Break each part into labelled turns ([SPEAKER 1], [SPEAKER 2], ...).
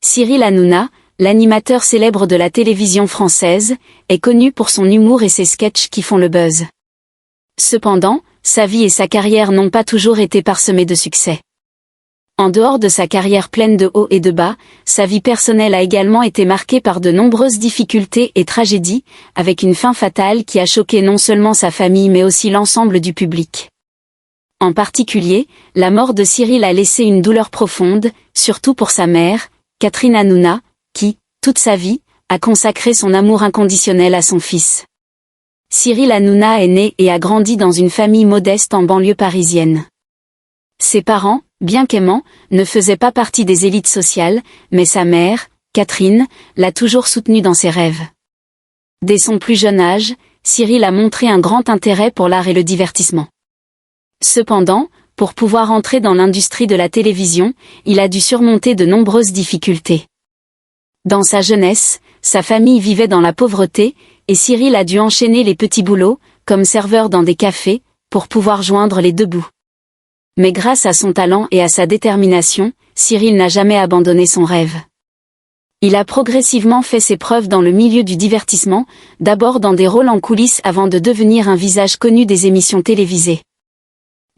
[SPEAKER 1] Cyril Hanouna, l'animateur célèbre de la télévision française, est connu pour son humour et ses sketchs qui font le buzz. Cependant, sa vie et sa carrière n'ont pas toujours été parsemées de succès. En dehors de sa carrière pleine de hauts et de bas, sa vie personnelle a également été marquée par de nombreuses difficultés et tragédies, avec une fin fatale qui a choqué non seulement sa famille mais aussi l'ensemble du public. En particulier, la mort de Cyril a laissé une douleur profonde, surtout pour sa mère, Catherine Hanouna, qui, toute sa vie, a consacré son amour inconditionnel à son fils. Cyril Hanouna est né et a grandi dans une famille modeste en banlieue parisienne. Ses parents, bien qu'aimants, ne faisaient pas partie des élites sociales, mais sa mère, Catherine, l'a toujours soutenu dans ses rêves. Dès son plus jeune âge, Cyril a montré un grand intérêt pour l'art et le divertissement. Cependant, pour pouvoir entrer dans l'industrie de la télévision, il a dû surmonter de nombreuses difficultés. Dans sa jeunesse, sa famille vivait dans la pauvreté, et Cyril a dû enchaîner les petits boulots, comme serveur dans des cafés, pour pouvoir joindre les deux bouts. Mais grâce à son talent et à sa détermination, Cyril n'a jamais abandonné son rêve. Il a progressivement fait ses preuves dans le milieu du divertissement, d'abord dans des rôles en coulisses avant de devenir un visage connu des émissions télévisées.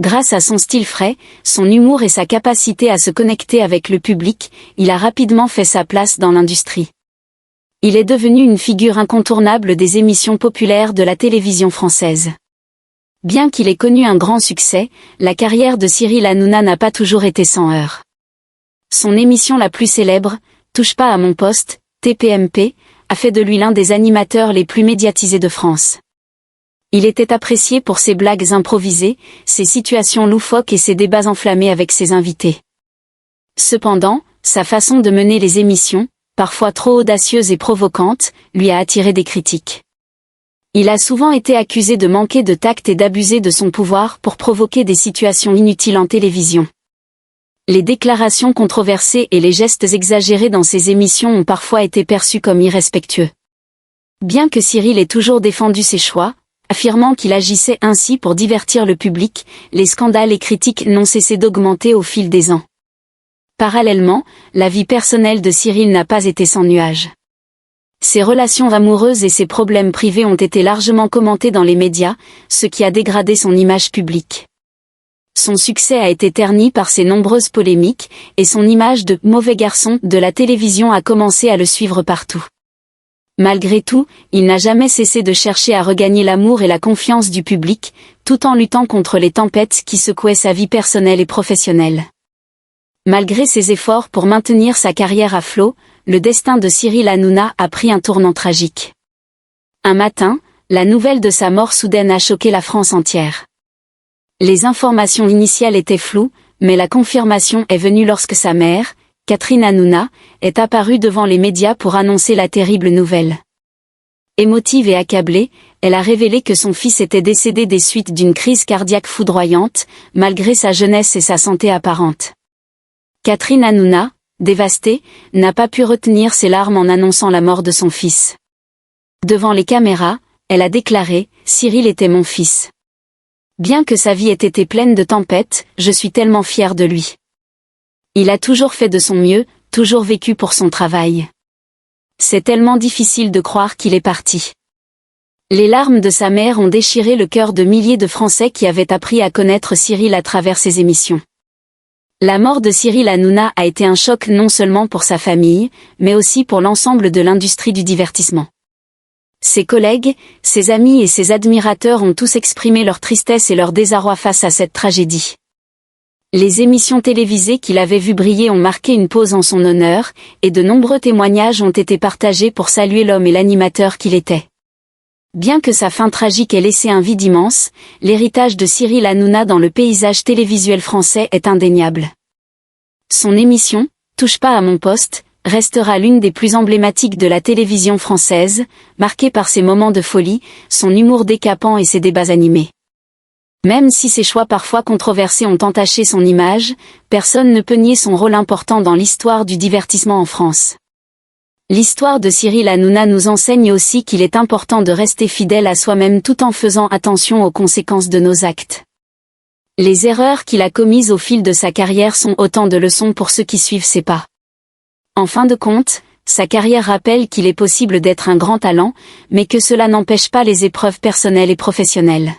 [SPEAKER 1] Grâce à son style frais, son humour et sa capacité à se connecter avec le public, il a rapidement fait sa place dans l'industrie. Il est devenu une figure incontournable des émissions populaires de la télévision française. Bien qu'il ait connu un grand succès, la carrière de Cyril Hanouna n'a pas toujours été sans heurts. Son émission la plus célèbre, Touche pas à mon poste, TPMP, a fait de lui l'un des animateurs les plus médiatisés de France. Il était apprécié pour ses blagues improvisées, ses situations loufoques et ses débats enflammés avec ses invités. Cependant, sa façon de mener les émissions, parfois trop audacieuse et provocante, lui a attiré des critiques. Il a souvent été accusé de manquer de tact et d'abuser de son pouvoir pour provoquer des situations inutiles en télévision. Les déclarations controversées et les gestes exagérés dans ses émissions ont parfois été perçus comme irrespectueux. Bien que Cyril ait toujours défendu ses choix, affirmant qu'il agissait ainsi pour divertir le public, les scandales et critiques n'ont cessé d'augmenter au fil des ans. Parallèlement, la vie personnelle de Cyril n'a pas été sans nuages. Ses relations amoureuses et ses problèmes privés ont été largement commentés dans les médias, ce qui a dégradé son image publique. Son succès a été terni par ses nombreuses polémiques, et son image de « mauvais garçon » de la télévision a commencé à le suivre partout. Malgré tout, il n'a jamais cessé de chercher à regagner l'amour et la confiance du public, tout en luttant contre les tempêtes qui secouaient sa vie personnelle et professionnelle. Malgré ses efforts pour maintenir sa carrière à flot, le destin de Cyril Hanouna a pris un tournant tragique. Un matin, la nouvelle de sa mort soudaine a choqué la France entière. Les informations initiales étaient floues, mais la confirmation est venue lorsque sa mère, Catherine Hanouna, est apparue devant les médias pour annoncer la terrible nouvelle. Émotive et accablée, elle a révélé que son fils était décédé des suites d'une crise cardiaque foudroyante, malgré sa jeunesse et sa santé apparente. Catherine Hanouna, dévastée, n'a pas pu retenir ses larmes en annonçant la mort de son fils. Devant les caméras, elle a déclaré « Cyril était mon fils. Bien que sa vie ait été pleine de tempêtes, je suis tellement fière de lui. Il a toujours fait de son mieux, toujours vécu pour son travail. C'est tellement difficile de croire qu'il est parti. » Les larmes de sa mère ont déchiré le cœur de milliers de Français qui avaient appris à connaître Cyril à travers ses émissions. La mort de Cyril Hanouna a été un choc non seulement pour sa famille, mais aussi pour l'ensemble de l'industrie du divertissement. Ses collègues, ses amis et ses admirateurs ont tous exprimé leur tristesse et leur désarroi face à cette tragédie. Les émissions télévisées qu'il avait vues briller ont marqué une pause en son honneur, et de nombreux témoignages ont été partagés pour saluer l'homme et l'animateur qu'il était. Bien que sa fin tragique ait laissé un vide immense, l'héritage de Cyril Hanouna dans le paysage télévisuel français est indéniable. Son émission, Touche pas à mon poste, restera l'une des plus emblématiques de la télévision française, marquée par ses moments de folie, son humour décapant et ses débats animés. Même si ses choix parfois controversés ont entaché son image, personne ne peut nier son rôle important dans l'histoire du divertissement en France. L'histoire de Cyril Hanouna nous enseigne aussi qu'il est important de rester fidèle à soi-même tout en faisant attention aux conséquences de nos actes. Les erreurs qu'il a commises au fil de sa carrière sont autant de leçons pour ceux qui suivent ses pas. En fin de compte, sa carrière rappelle qu'il est possible d'être un grand talent, mais que cela n'empêche pas les épreuves personnelles et professionnelles.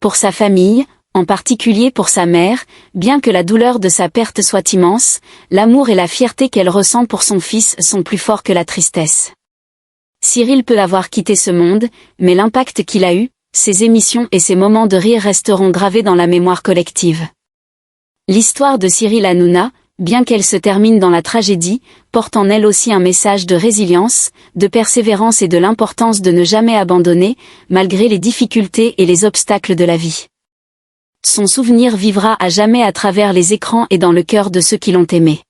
[SPEAKER 1] Pour sa famille, en particulier pour sa mère, bien que la douleur de sa perte soit immense, l'amour et la fierté qu'elle ressent pour son fils sont plus forts que la tristesse. Cyril peut avoir quitté ce monde, mais l'impact qu'il a eu, ses émissions et ses moments de rire resteront gravés dans la mémoire collective. L'histoire de Cyril Hanouna, bien qu'elle se termine dans la tragédie, porte en elle aussi un message de résilience, de persévérance et de l'importance de ne jamais abandonner, malgré les difficultés et les obstacles de la vie. Son souvenir vivra à jamais à travers les écrans et dans le cœur de ceux qui l'ont aimé.